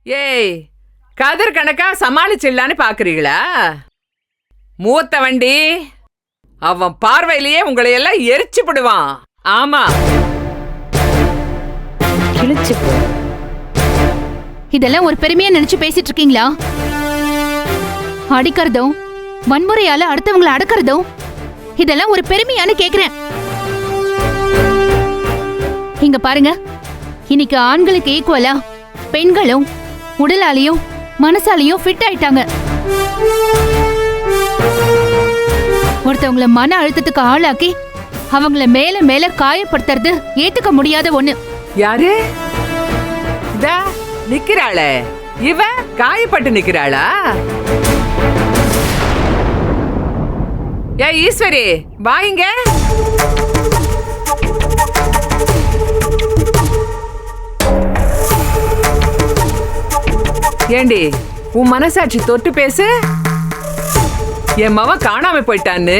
ஏய், கதிர் கணக்கா சமாளிச்சிடலான்னு பாக்குறீங்களா? மூத்த வண்டி அவன் பார்வையிலேயே உங்களை எல்லாம் எரிச்சு விடுவான். ஆமா, இதெல்லாம் ஒரு பெருமையா நினைச்சு பேசிட்டு இருக்கீங்களா? அடிக்கிறதும் வன்முறையால அடுத்தவங்களை அடக்கிறதும் இதெல்லாம் ஒரு பெருமையான்னு கேக்குறேன். இங்க பாருங்க, இன்னைக்கு ஆண்களுக்கு ஈக்குவலா பெண்களும் உடலாலையும் மனசாலையும் ஃபிட் ஆயிட்டாங்க. ஒருத்தவங்கள மன அழுத்தத்துக்கு ஆளாக்கி அவங்கள மேல மேல காயப்படுத்துறது ஏத்துக்க முடியாத ஒண்ணு. யாரு இதா நிக்கிறாளே? இவ காயப்பட்டு நிக்கிறாளா? ஏ ஈஸ்வரி, வாங்க. ஏண்டி, உன் மனசாட்சி தொட்டு பேசு. என் மவன் காணாம போயிட்டான்னு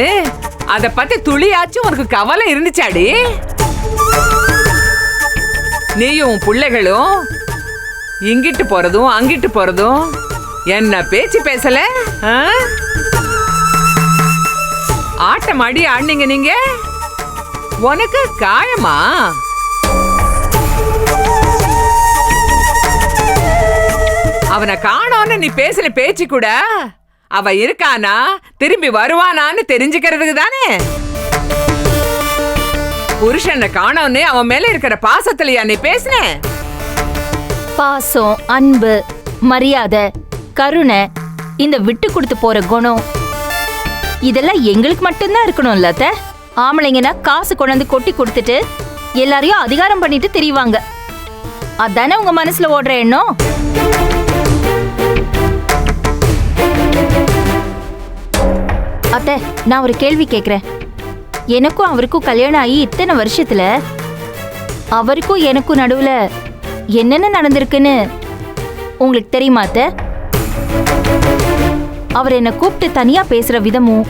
அத பத்தி துளியாச்சும் உனக்கு கவலை இருந்துச்சாடி? நீயும் உன் பிள்ளைகளும் இங்கிட்டு போறதும் அங்கிட்டு போறதும் என்ன பேச்சு பேசல? ஆட்டம் அடி ஆடினீங்க நீங்க. உனக்கு காயமா? அவனை காணோன்னு நீ பேசின பேச்சு கூட அவ இருக்கானா திரும்பி வருவானான்னு தெரிஞ்சுக்கிறதுக்கு தானே. புருஷனை காணோன்னு அவன் மேல இருக்கிற பாசத்திலையா நீ பேசின? பாசம், அன்பு, மரியாதை, கருணை, இந்த விட்டு கொடுத்து போற குணம் இதெல்லாம் எங்களுக்கு மட்டும்தான் இருக்கணும்ல அத்தை. ஆம்பளைங்கன்னா காசு கொண்டாந்து கொட்டி கொடுத்துட்டு எல்லாரையும் அதிகாரம் பண்ணிட்டு திரிவாங்க. அதானே உங்க மனசுல ஓடுற எண்ணம்? அத்தை, நான் ஒரு கேள்வி கேக்குறேன். எனக்கும் அவருக்கும் கல்யாணம் ஆகி இத்தனை வருஷத்துல அவருக்கும் எனக்கும் நடுவுல என்னென்ன நடந்திருக்குன்னு உங்களுக்கு தெரியுமா அத்தை? அவர் என்ன கூப்பிட்டு தனியா பேசுற விதமும்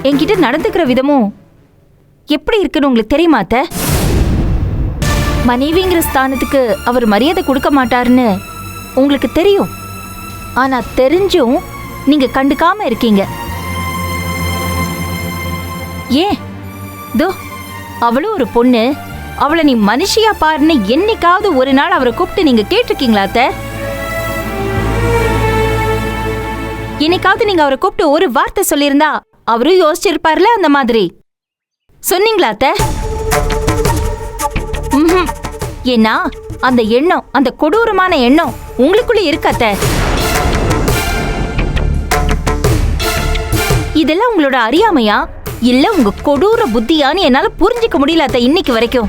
என்கிட்ட நடந்துக்கிற விதமும் எப்படி இருக்குன்னு உங்களுக்கு தெரியுமா அத்தை? மனைவிங்கிற ஸ்தானத்துக்கு அவர் மரியாதை கொடுக்க மாட்டாருன்னு உங்களுக்கு தெரியும். ஆனா தெரிஞ்சும் நீங்க கண்டுக்காம இருக்கீங்க. ஏன்? தோ அவளும் ஒரு பொண்ணு, அவளை நீ மனுஷியா பாருன்னு என்னைக்காவது ஒரு நாள் அவரை கூப்பிட்டு நீங்க கேட்டிருக்கீங்களா அத்தை? என்னைக்காவது நீங்க அவரை கூப்பிட்டு ஒரு வார்த்தை சொல்லியிருந்தா அவரும் யோசிச்சிருப்பார்ல அந்த மாதிரி. சொன்னீங்களா அத்தை? ஏன்னா அந்த எண்ணம், அந்த கொடூரமான எண்ணம் உங்களுக்குள்ள இருக்கு அத்தை. இதெல்லாம் உங்களோட அறியாமையா இல்ல உங்க கொடூர புத்தியான்னு என்னால புரிஞ்சுக்க முடியல அத்தை இன்னைக்கு வரைக்கும்.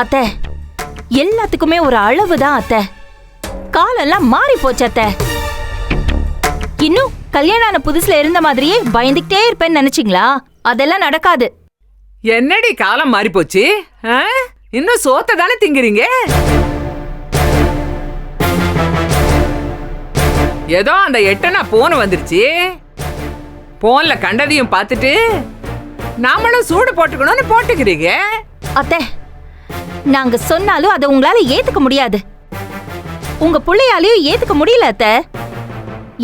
அத்தை, எல்லாத்துக்குமே ஒரு அளவுதான் அத்தை. காலெல்லாம் மாறி போச்சு அத்தை. இன்னும் கல்யாணான புதுசுல இருந்த மாதிரியே பயந்துகிட்டே இருப்பேன்னு நினைச்சீங்களா? அதெல்லாம் நடக்காது. என்னடி காலம் மாறி போச்சு? இன்னும் சோத்த தானே திங்கிறீங்க. ஏதோ அந்த 8 போன் வந்துருச்சு. போன்ல கண்டதையும் பார்த்துட்டு நாமளும் சூடு போட்டுக்கணும்னு போட்டுக்கிறீங்க. அத்தை, நாங்க சொன்னாலும் அதை உங்களால ஏத்துக்க முடியாது. உங்க பிள்ளையாலையும் ஏத்துக்க முடியல அத்தை.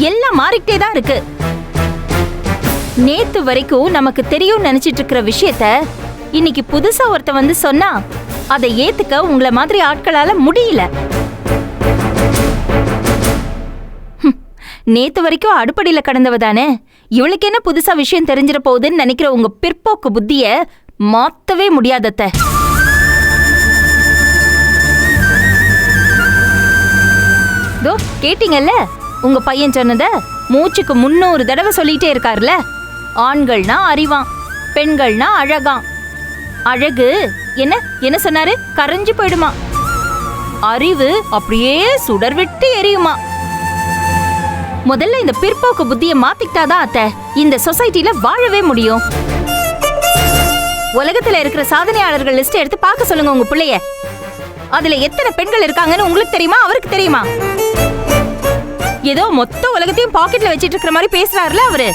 எல்லாம் மாறிக்கிட்டே தான் இருக்கு. நேத்து வரைக்கும் நமக்கு தெரியும் நினைச்சிட்டு இருக்கிற விஷயத்த இன்னைக்கு புதுசா ஒருத்த வந்து சொன்னா அதை ஏத்துக்க உங்களை மாதிரி ஆட்களால முடியல. நேத்து வரைக்கும் அடுப்படியில கடந்தவ தானே, இவளுக்கு என்ன புதுசா விஷயம் தெரிஞ்சிட போகுதுன்னு நினைக்கிற உங்க பிற்போக்கு புத்திய மாத்தவே முடியாதத்த. தோ கேட்டீங்கல்ல, உங்க பையன் சொன்னத மூச்சுக்கு 300 தடவை சொல்லிட்டே இருக்காருல. ஆண்கள்னா அறிவான், பெண்கள்னா அழகாம். அழகு என்ன என்ன சொன்னாரு? கரைஞ்சு போயிடுமா. அறிவு அப்படியே சுடர் விட்டு எரியுமா. முதல்ல இந்த பிற்போக்கு புத்தியை மாத்திக்கிட்டாதான் அத்தை இந்த சொசைட்டில வாழவே முடியும். உலகத்துல இருக்கிற சாதனையாளர்கள் லிஸ்ட் எடுத்து பார்க்க சொல்லுங்க உங்க பிள்ளைய. அதுல எத்தனை பெண்கள் இருக்காங்கன்னு உங்களுக்கு தெரியுமா? அவருக்கு தெரியுமா? ஏதோ மொத்த உலகத்தையும் பாக்கெட்ல வச்சிட்டு இருக்கிற மாதிரி பேசுறாருல அவரு.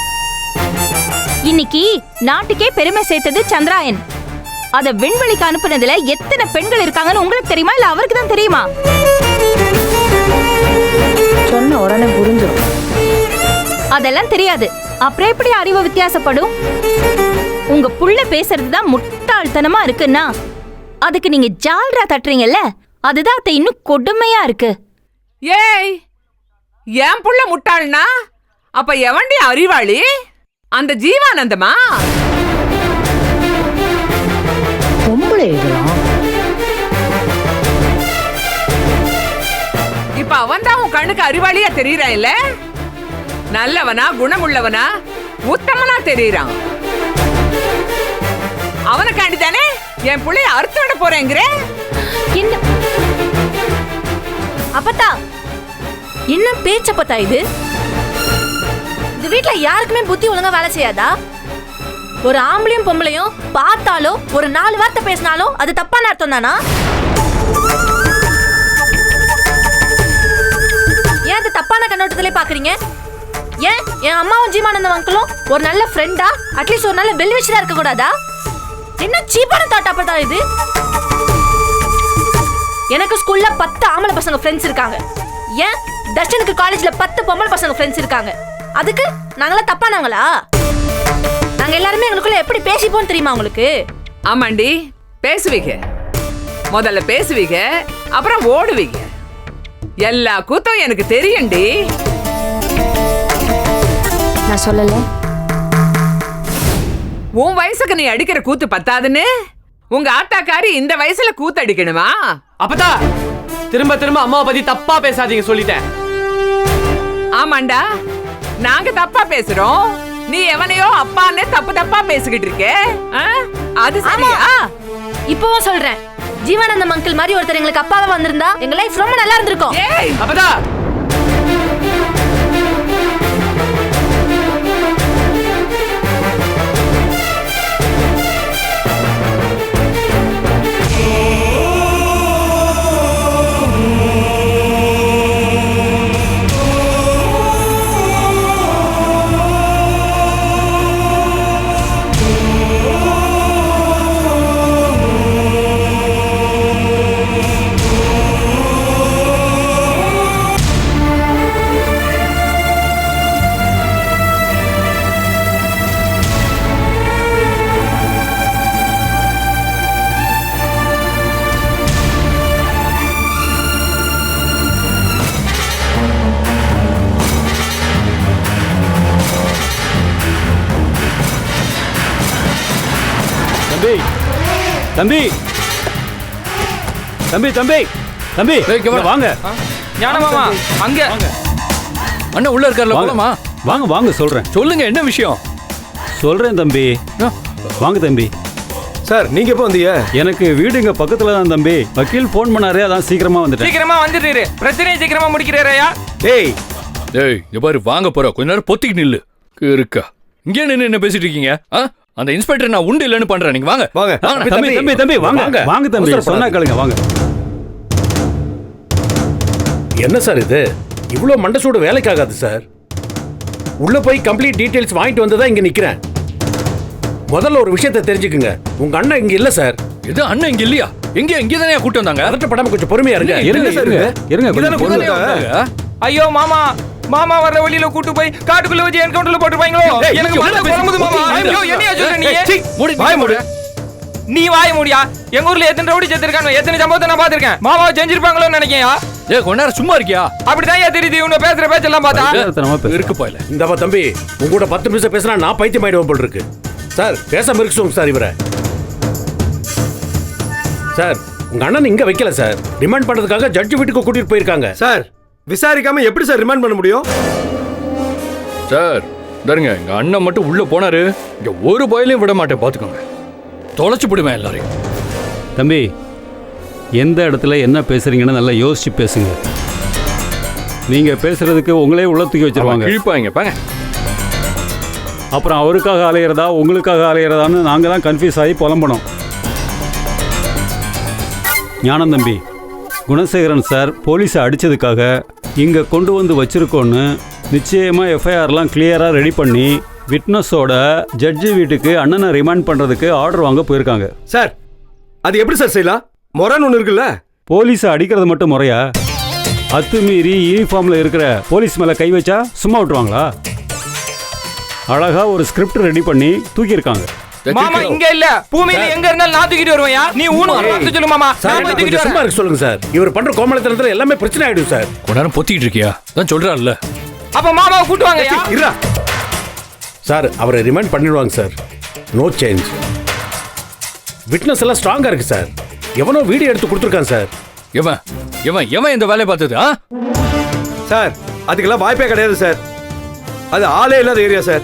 இன்னைக்கு நாட்டுக்கே பெருமை சேர்த்தது சந்திராயன். அத விண்வெளிக்கு அனுப்புனதுல எத்தனை பெண்கள் இருக்காங்கன்னு உங்களுக்கு தெரியுமா இல்ல அவருக்கு தான் தெரியுமா? சொன்ன உடனே புரிஞ்சிடும். அதெல்லாம் தெரியாது. அப்புறம் எப்படி அறிவு வித்தியாசப்படும்? உங்க புள்ள பேசுறதுதான் முட்டாள்தனமா இருக்குன்னா அதுக்கு நீங்க ஜால்ரா தட்டுறீங்கல்ல, அதுதான் அத்தை இன்னும் கொடுமையா இருக்கு. ஏய், என் புள்ள முட்டாள்னா அப்ப எவண்டி அறிவாளி? அந்த ஜீவானந்தமா? பொம்பளை இதெல்லாம். இப்ப அவன்தான் உன் கண்ணுக்கு அறிவாளியா தெரியறான் இல்ல? நல்லவனா, குணமுள்ளவனா, உத்தமனா தெரியறான். அவனுக்காண்டி தானே என் புள்ளைய அறுத்து விட போறேங்கிற? என்ன அப்பத்தா, என்ன பேச்சப்பத்தா இது? இந்த வீட்ல யாருக்குமே புத்தி ஒழுங்கா வேலை செய்யாதா? ஒரு ஆம்பளையும் பொம்பளையும் பார்த்தாலோ ஒரு 4 வார்த்தை பேசினாலோ அது தப்பான அர்த்தம் தானா? ஏன் அது தப்பான கண்ணோட்டத்திலே பாக்குறீங்க? ஏன் என் அம்மாவும் ஜீவானந்தம் அங்கிளும் ஒரு நல்ல ஃப்ரெண்டா, அட்லீஸ்ட் ஒரு நல்ல வெல் விஷரா இருக்க கூடாதா? என்ன சீப்பான தாட் அப்பதா இது? எனக்கு ஸ்கூல்ல 10 ஆம்பளை பசங்க ஃப்ரெண்ட்ஸ் இருக்காங்க. ஏன் தர்ஷனுக்கு காலேஜ்ல 10 பொம்பளை பசங்க ஃப்ரெண்ட்ஸ் இருக்காங்க. அதுக்கு நாங்களா தப்பானவங்களா? நாங்க எல்லாருமே எங்களுக்குள்ள எப்படி பேசிப்போம் தெரியுமா உங்களுக்கு? ஆமாண்டி, பேசுவீங்க. முதல்ல பேசுவீங்க, அப்புறம் ஓடுவீங்க. எல்லா கூத்தும் எனக்கு தெரியும்டி. நான் சொல்லல. உன் வயசுக்கு நீ அடிக்கிற கூத்து பத்தாதுன்னு உங்க ஆத்தாக்காரி இந்த வயசுல கூத்து அடிக்கணுமா? அப்பதா திரும்ப திரும்ப அம்மாவை பத்தி தப்பா பேசாதீங்க சொல்லிட்டேன். ஆமாண்டா, நாங்க தப்பா பேசுறோம். நீ எவனையோ அப்பான்னு தப்பு தப்பா பேசிக்கிட்டு இருக்க. அது சரியா? இப்பவும் சொல்றேன், ஜீவானந்தம் அங்கிள் மாதிரி ஒருத்தர் எங்களுக்கு அப்பாவா வந்திருந்தா எங்க லைஃப் ரொம்ப நல்லா இருந்திருக்கும். ஏய், அப்பதா தம்பி தம்பி தம்பி தம்பி இங்க வாங்க. ஞானமாமா அங்க அண்ணா உள்ள இருக்கார்ல, போலாமா? வாங்க வாங்க சொல்றேன். சொல்லுங்க, என்ன விஷயம்? சொல்றேன் தம்பி. வாங்க தம்பி. சார், நீங்க எப்போ வந்தீங்க? எனக்கு வீடு இங்க பக்கத்துல தான் தம்பி. வக்கீல் போன் பண்ணாரு, அதான் சீக்கிரமா வந்துட்டேன். சீக்கிரமா வந்துடுறீரு, பிரச்சனையை சீக்கிரமா முடிக்கிறாரையா? டேய் டேய், இங்க பாரு, வாங்க போற, கொஞ்ச நேரம் பொத்திக்கு நில்லு. இருக்கா இங்கே நின்று என்ன பேசிட்டு இருக்கீங்க? அந்த இன்ஸ்பெக்டர் நான் உண்டு இல்லைன்னு பண்றேன். நீங்க வாங்க வாங்க. தம்பி தம்பி தம்பி வாங்க வாங்க தம்பி. சொன்னா கேளுங்க, வாங்க. என்ன சார் இது? இவ்வளவு மண்டை சூடு வேலைக்கு ஆகாது சார். உள்ள போய் கம்ப்ளீட் டீடைல்ஸ் வாங்கிட்டு வந்ததா இங்க நிக்கிறேன். முதல்ல ஒரு விஷயத்தை தெரிஞ்சுக்குங்க, உங்க அண்ணன் இங்க இல்ல சார். இது அண்ணன் இங்க இல்லையா? இங்க தானே கூட்டு வந்தாங்க. பதட்டப்படாம கொஞ்சம் பொறுமையா இருங்க. இருங்க இருங்க இருங்க கொஞ்சம் பொறுமையா இருங்க. ஐயோ மாமா, மாமா வர்ற வழியில கூட்டு போய் காட்டுக்குள்ள வச்சு என்கவுண்டர்ல போட்டுப்பாங்களோ? எனக்கு மண்டை குழம்புது மாமா. ஐயோ, என்னையா சொல்ற நீ? வாய் மூடு. நீ வாய மூடியா? எங்க ஊர்ல எத்தனை ரவுடி செத்துருக்காங்க, எத்தனை சம்பவத்தை நான் பாத்திருக்கேன். மாமாவை செஞ்சிருப்பாங்களோன்னு நினைக்கியா? ஏ, கொஞ்ச நேரம் சும்மா இருக்கியா? அப்படிதான் தெரியுது இவங்க பேசுற பேச்செல்லாம் பார்த்தா. இருக்கு போயில. இந்தப்பா தம்பி, உங்க கூட 10 நிமிஷம் பேசினா நான் பைத்தியம் ஆயிடுவோம் போல் இருக்கு. சார், பேசாம இருக்கு சொல்லுங்க சார் இவரை. சார், உங்க அண்ணன் இங்க வைக்கல சார். ரிமாண்ட் பண்றதுக்காக ஜட்ஜ் வீட்டுக்கு கூட்டிட்டு போயிருக்காங்க. சார், விசாரிக்காம எப்படி சார் ரிமாண்ட் பண்ண முடியும்? சார் தருங்க, எங்க அண்ணன் மட்டும் உள்ள போனாரு, இங்க ஒரு பயலையும் விட மாட்டேன், பாத்துக்கோங்க. தொலைச்சு போடுவேன் எல்லாரையும். தம்பி, எந்த இடத்துல என்ன பேசுறீங்கன்னு நல்லா யோசிச்சு பேசுங்க. நீங்க பேசுறதுக்கு உங்களே உள்ள தூக்கி வச்சிருவாங்க. இழுப்பாங்க பாங்க. அப்புறம் அவருக்காக அலையிறதா உங்களுக்காக அலையிறதான்னு நாங்க தான் கன்ஃபியூஸ் ஆகி புலம்பணும். ஞானம் தம்பி, குணசேகரன் சார் போலீஸை அடிச்சதுக்காக இங்க கொண்டு வந்து வச்சிருக்கோன்னு நிச்சயமா எஃப்ஐஆர்லாம் கிளியரா ரெடி பண்ணி விட்னஸோட ஜட்ஜி வீட்டுக்கு அண்ணனை ரிமாண்ட் பண்ணுறதுக்கு ஆர்டர் வாங்க போயிருக்காங்க. சார் அது எப்படி சார் செய்யலாம்? முறைன்னு ஒன்று இருக்குல்ல. போலீஸை அடிக்கிறது மட்டும் முறையா? அத்துமீறி யூனிஃபார்மில் இருக்கிற போலீஸ் மேலே கை வச்சா சும்மா விட்டுருவாங்களா? அழகா ஒரு ஸ்கிரிப்ட் ரெடி பண்ணி தூக்கியிருக்காங்க. மாமா இங்க இல்ல, பூமியில எங்க இருந்தாலும் நான் தூக்கிட்டு வருவேயா? நீ ஊனு சொல்லு மாமா. சார் கொஞ்சம் சும்மா இருக்க சொல்லுங்க சார். இவர் பண்ற கோமளத்தனத்துல எல்லாமே பிரச்சனை ஆயிடும் சார். கொண்டாரம் பொத்திக்கிட்டு இருக்கியா? தான் சொல்றாருல்ல. அப்ப மாமாவை கூட்டு வாங்கயா. இருடா சார், அவரை ரிமைண்ட் பண்ணிடுவாங்க சார். No change. விட்னஸ் எல்லாம் ஸ்ட்ராங்கா இருக்கு சார். எவனோ வீடியோ எடுத்து கொடுத்துருக்கான் சார். எவன் எவன் எவன் இந்த வேலையை பார்த்தது? சார் அதுக்கெல்லாம் வாய்ப்பே கிடையாது சார். அது ஆளே இல்லாத ஏரியா சார்.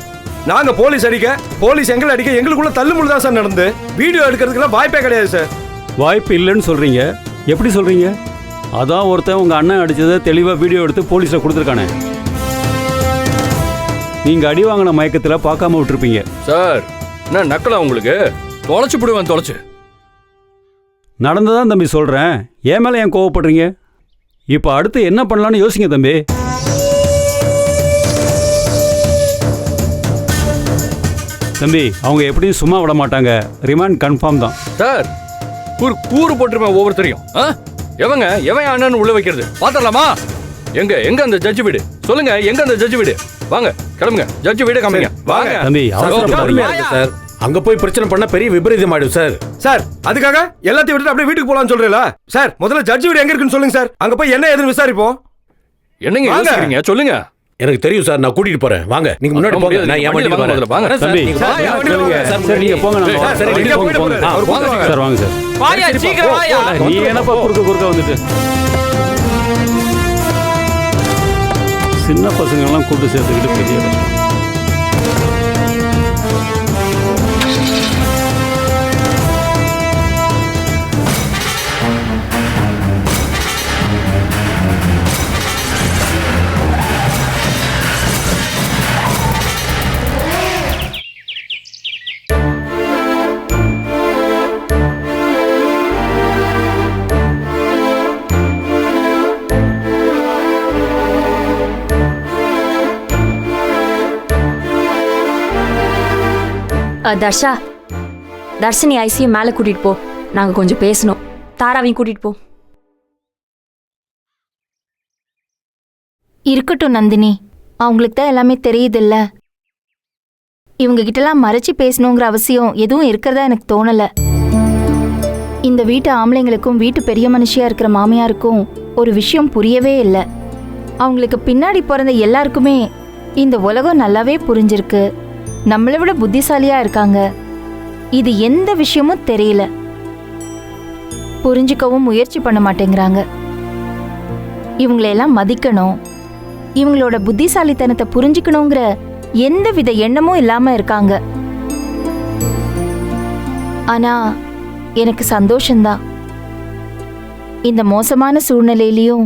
நாங்க போலீஸ் அடிக்க, போலீஸ் எங்களை அடிக்க எங்களுக்குள்ள தள்ளுமுள்ளு தான் சார் நடந்து. வீடியோ எடுக்கிறதுக்கெல்லாம் வாய்ப்பே கிடையாது சார். வாய்ப்பு இல்லைன்னு சொல்றீங்க. எப்படி சொல்றீங்க? அதான் ஒருத்தன் உங்க அண்ணன் அடிச்சதை தெளிவா வீடியோ எடுத்து போலீஸ்ல கொடுத்துருக்கானே. நீங்க அடி வாங்கின மயக்கத்துல பார்க்காம விட்டுருப்பீங்க. சார் என்ன நக்கலா உங்களுக்கு? தொலைச்சு போடுவேன் தொலைச்சு. நடந்ததான் தம்பி சொல்றேன். ஏன் மேல ஏன் கோவப்படுறீங்க? இப்ப அடுத்து என்ன பண்ணலாம்னு யோசிங்க தம்பி. தம்பி அவங்க எப்படியும் சும்மா விட மாட்டாங்க. ரிமாண்ட் கன்ஃபார்ம் தான். சார் ஒரு கூறு போட்டுருப்பேன் ஒவ்வொருத்தரையும். எவங்க எவன் அண்ணன் உள்ள வைக்கிறது பாத்திரலாமா? எங்க எங்க அந்த ஜட்ஜி வீடு? சொல்லுங்க, எங்க அந்த ஜட்ஜி வீடு? வாங்க கிளம்புங்க, ஜட்ஜி வீடு காமிங்க. வாங்க தம்பி சார். அங்க போய் பிரச்சனை பண்ணா பெரிய விபரீதம் ஆயிடும் சார். சார் அதுக்காக எல்லாத்தையும் விட்டுட்டு அப்படியே வீட்டுக்கு போலாம்னு சொல்றீங்களா? சார் முதல்ல ஜட்ஜி வீடு எங்க இருக்குன்னு சொல்லுங்க சார். அங்க போய் என்ன ஏதுன்னு விசாரிப்போம். என்னங்க யோசிக்கிறீங்க? சொல்லுங்க. எனக்கு தெரியும் சார், நான் கூட்டிட்டு போறேன். வாங்க நீங்க முன்னாடி போங்க, நான் என் வண்டியில வரேன். வாங்க தம்பி சரி நீங்க போங்க. நான் சரி நீங்க போங்க. சார் வாங்க சார். வாயா சீக்கிரம் வாயா. நீ என்னப்பா குறுக்க வந்துட்டு? சின்ன பசங்க எல்லாம் கூட்டு சேர்த்துக்கிட்டு பெரிய கஷ்டம். தர்ஷா, தர்ஷினி ஐசியை மேலே கூட்டிட்டு போ. நாங்கள் கொஞ்சம் பேசணும். தாராவையும் கூட்டிட்டு போ. இருக்கட்டும் நந்தினி, அவங்களுக்கு தான் எல்லாமே தெரியுதுல்ல. இவங்க கிட்டலாம் மறைச்சு பேசணுங்கிற அவசியம் எதுவும் இருக்கிறதா எனக்கு தோணல. இந்த வீட்டு ஆம்பளைங்களுக்கும் வீட்டு பெரிய மனுஷியா இருக்கிற மாமியாருக்கும் ஒரு விஷயம் புரியவே இல்லை. அவங்களுக்கு பின்னாடி பிறந்த எல்லாருக்குமே இந்த உலகம் நல்லாவே புரிஞ்சிருக்கு. நம்மளை விட புத்திசாலியா இருக்காங்க. இது எந்த விஷயமும் தெரியல. புரிஞ்சுக்கவும் முயற்சி பண்ண மாட்டேங்கிறாங்க. இவங்களையெல்லாம் மதிக்கணும், இவங்களோட புத்திசாலித்தனத்தை புரிஞ்சுக்கணுங்கிற எந்த வித எண்ணமும் இல்லாம இருக்காங்க. ஆனா எனக்கு சந்தோஷம்தான். இந்த மோசமான சூழ்நிலையிலையும்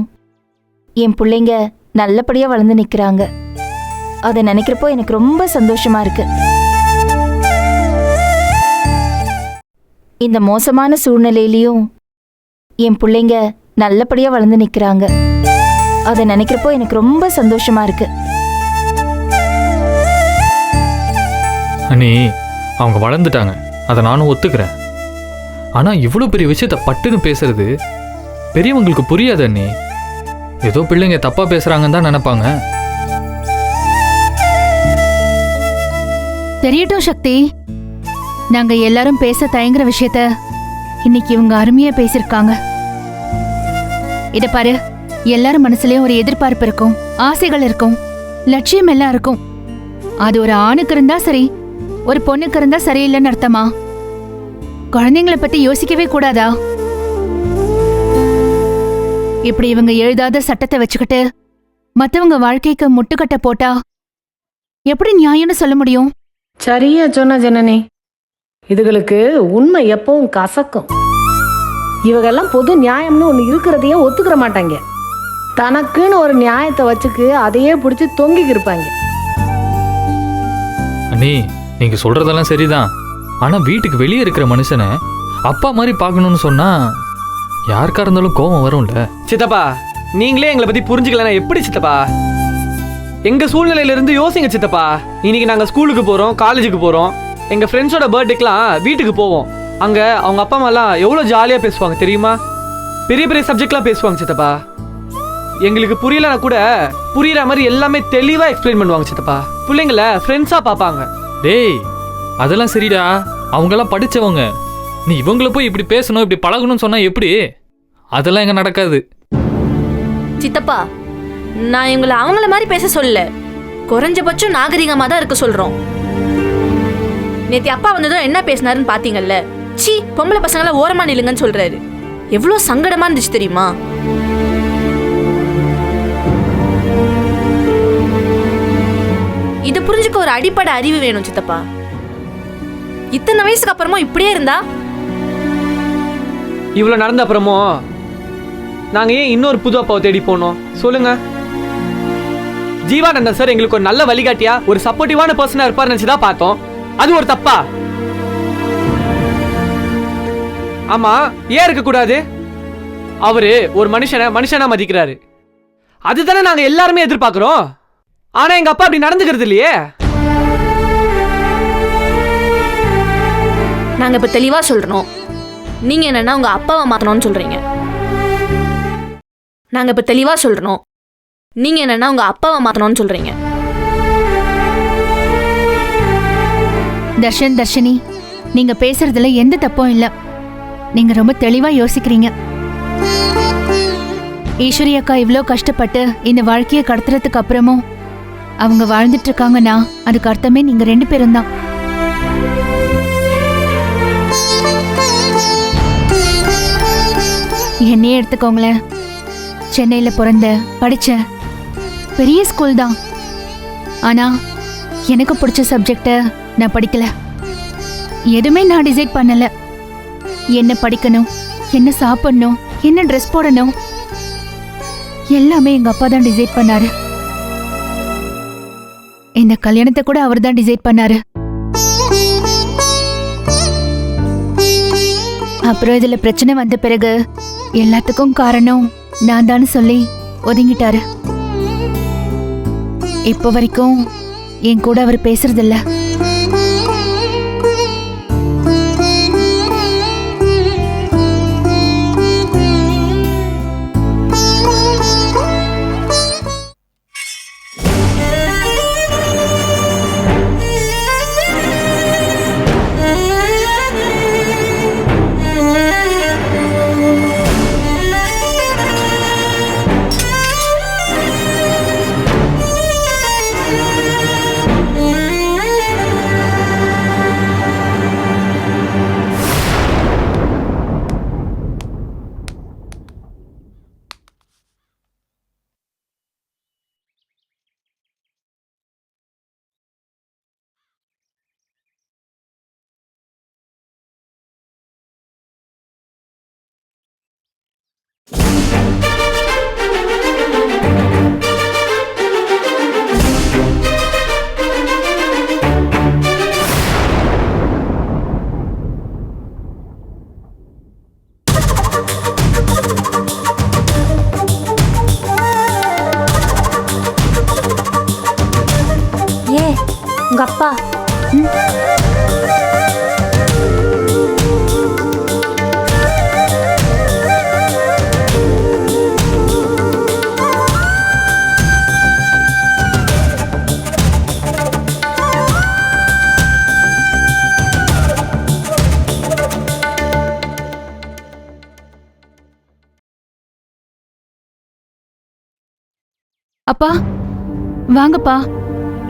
என் பிள்ளைங்க நல்லபடியா வளர்ந்து நிக்கிறாங்க. அதை நினைக்கிறப்போ எனக்கு ரொம்ப சந்தோஷமா இருக்கு. இந்த மோசமான சூழ்நிலையிலையும் என் பிள்ளைங்க நல்லபடியா வளர்ந்து நிக்கிறாங்க. அதை நினைக்கிறப்போ எனக்கு ரொம்ப சந்தோஷமா இருக்கு. அண்ணி அவங்க வளர்ந்துட்டாங்க, அதை நானும் ஒத்துக்கிறேன். ஆனா இவ்வளவு பெரிய விஷயத்த பட்டுன்னு பேசுறது பெரியவங்களுக்கு புரியாது அண்ணி. ஏதோ பிள்ளைங்க தப்பா பேசுறாங்கன்னு தான் நினைப்பாங்க. தெரியட்டும் சக்தி. நாங்க எல்லாரும் பேச தயங்குற விஷயத்த இன்னைக்கு இவங்க அருமையா பேசிருக்காங்க. இத பாரு, எல்லாரும் மனசுலயும் ஒரு எதிர்பார்ப்பு இருக்கும், ஆசைகள் இருக்கும், லட்சியம் எல்லாம் இருக்கும். அது ஒரு ஆணுக்கு இருந்தா சரி, ஒரு பொண்ணுக்கு இருந்தா சரியில்லைன்னு அர்த்தமா? குழந்தைங்களை பத்தி யோசிக்கவே கூடாதா? இப்படி இவங்க எழுதாத சட்டத்தை வச்சுக்கிட்டு மத்தவங்க வாழ்க்கைக்கு முட்டுக்கட்டை போட்டா எப்படி நியாயம்னு சொல்ல முடியும்? சரியா சொன்ன ஜனனி. இதுகளுக்கு உண்மை எப்பவும் கசக்கும். இவங்கெல்லாம் பொது நியாயம்னு ஒன்று இருக்கிறதையும் ஒத்துக்கிற மாட்டாங்க. தனக்குன்னு ஒரு நியாயத்தை வச்சுக்கு அதையே பிடிச்சி தொங்கிக்கு இருப்பாங்க. அண்ணி நீங்க சொல்றதெல்லாம் சரிதான். ஆனா வீட்டுக்கு வெளியே இருக்கிற மனுஷனை அப்பா மாதிரி பார்க்கணும்னு சொன்னா யாருக்கா இருந்தாலும் கோபம் வரும்ல. சித்தப்பா நீங்களே எங்களை பத்தி புரிஞ்சுக்கலன்னா எப்படி சித்தப்பா? எங்க சூழ்நிலையில இருந்து யோசிங்க சித்தப்பா. இன்னைக்கு நாங்க ஸ்கூலுக்கு போறோம், காலேஜுக்கு போறோம். எங்க ஃப்ரெண்ட்ஸோட பர்த்டேக்கெல்லாம் வீட்டுக்கு போவோம். அங்க அவங்க அப்பா அம்மாலாம் எவ்வளவு ஜாலியா பேசுவாங்க தெரியுமா? பெரிய பெரிய சப்ஜெக்ட்லாம் பேசுவாங்க சித்தப்பா. எங்களுக்கு புரியலனா கூட புரியுற மாதிரி எல்லாமே தெளிவா எக்ஸ்பிளைன் பண்ணுவாங்க சித்தப்பா. பிள்ளைங்கள ஃப்ரெண்ட்ஸா பார்ப்பாங்க. டேய் அதெல்லாம் சரிடா, அவங்கெல்லாம் படிச்சவங்க. நீ இவங்கள போய் இப்படி பேசணும் இப்படி பழகணும்னு சொன்னா எப்படி? அதெல்லாம் எங்க நடக்காது. சித்தப்பா, நான் இவங்களை அவங்கள மாதிரி பேச சொல்லல, குறைஞ்சபட்சம் நாகரிகமா தான் இருக்க சொல்றோம். நேத்தி அப்பா வந்ததும் என்ன பேசினாருன்னு பாத்தீங்கல்ல? சீ, பொம்பளை பசங்கள ஓரமா நில்லுங்கன்னு சொல்றாரு. எவ்வளவு சங்கடமா இருந்துச்சு தெரியுமா? இத புரிஞ்சுக்க ஒரு அடிப்படை அறிவு வேணும் சித்தப்பா. இத்தனை வயசுக்கு அப்புறமும் இப்படியே இருந்தா இவ்வளவு நடந்த அப்புறமும் நாங்க ஏன் இன்னொரு புது அப்பாவை தேடி போனோம் சொல்லுங்க? ஜீவானந்தன் சார் எங்களுக்கு ஒரு நல்ல வழிகாட்டியா, ஒரு சப்போர்ட்டிவான பர்சனா இருப்பார் நினைச்சுதான் பார்த்தோம். அது ஒரு தப்பா? ஆமா, ஏன் இருக்க கூடாது? அவரு ஒரு மனுஷனா மதிக்கிறாரு. அதுதானே நாங்க எல்லாருமே எதிர்பார்க்கிறோம். ஆனா எங்க அப்பா அப்படி நடந்துக்கிறது இல்லையே. நாங்க இப்ப தெளிவா சொல்றோம். நீங்க என்னன்னா உங்க அப்பாவை மாத்தணும்னு சொல்றீங்க. நாங்க இப்ப தெளிவா சொல்றோம். நீங்க என்னன்னா உங்க அப்பாவை மாத்தணும்னு சொல்றீங்க. தர்ஷினி, நீங்க பேசுறதுல எந்த தப்பும் இல்ல. நீங்க ரொம்ப தெளிவா யோசிக்கிறீங்க. ஈஸ்வரி அக்கா இவ்ளோ கஷ்டப்பட்டு இந்த வாழ்க்கையை கடத்துறதுக்கு அப்புறமும் அவங்க வாழ்ந்துட்டு இருக்காங்கன்னா அதுக்கு அர்த்தமே நீங்க 2 பேரும் தான். என்னையே எடுத்துக்கோங்களேன். சென்னையில பிறந்த படிச்ச பெரிய ஸ்கூல் தான். ஆனா எனக்கு பிடிச்ச சப்ஜெக்ட நான் படிக்கல. எதுவுமே நான் டிசைட் பண்ணல. என்ன படிக்கணும், என்ன சாப்பிடணும், என்ன ட்ரெஸ் போடணும், எல்லாமே எங்க அப்பா தான் டிசைட் பண்ணாரு. இந்த கல்யாணத்தை கூட அவர் தான் டிசைட் பண்ணாரு. அப்புறம் இதுல பிரச்சனை வந்த பிறகு எல்லாத்துக்கும் காரணம் நான் தான் சொல்லி ஒதுங்கிட்டாரு. இப்போ வரைக்கும் என் கூட அவர் பேசுறதில்ல. உங்க அப்பா அப்பா வாங்கப்பா,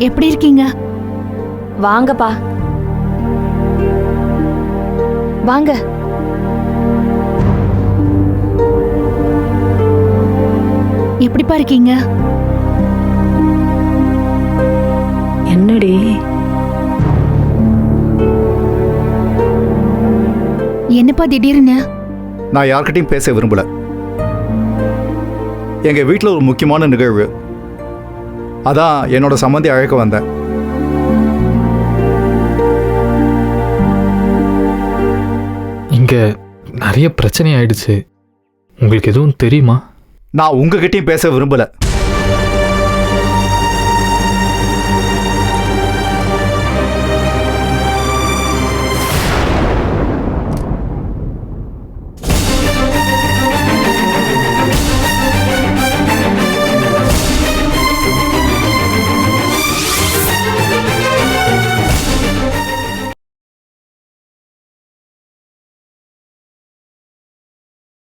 எப்படி இருக்கீங்க? வாங்கப்பா வாங்க. எப்படிப்பா இருக்கீங்க? என்னடி என்னப்பா திடீர்னு? நான் யார்கிட்டையும் பேச விரும்பல. எங்க வீட்டில் ஒரு முக்கியமான நிகழ்வு, அதான் என்னோட சம்மந்தி அழைக்க வந்தேன். இங்க நிறைய பிரச்சனை ஆயிடுச்சு. உங்களுக்கு எதுவும் தெரியுமா? நான் உங்ககிட்டயும் பேச விரும்பல.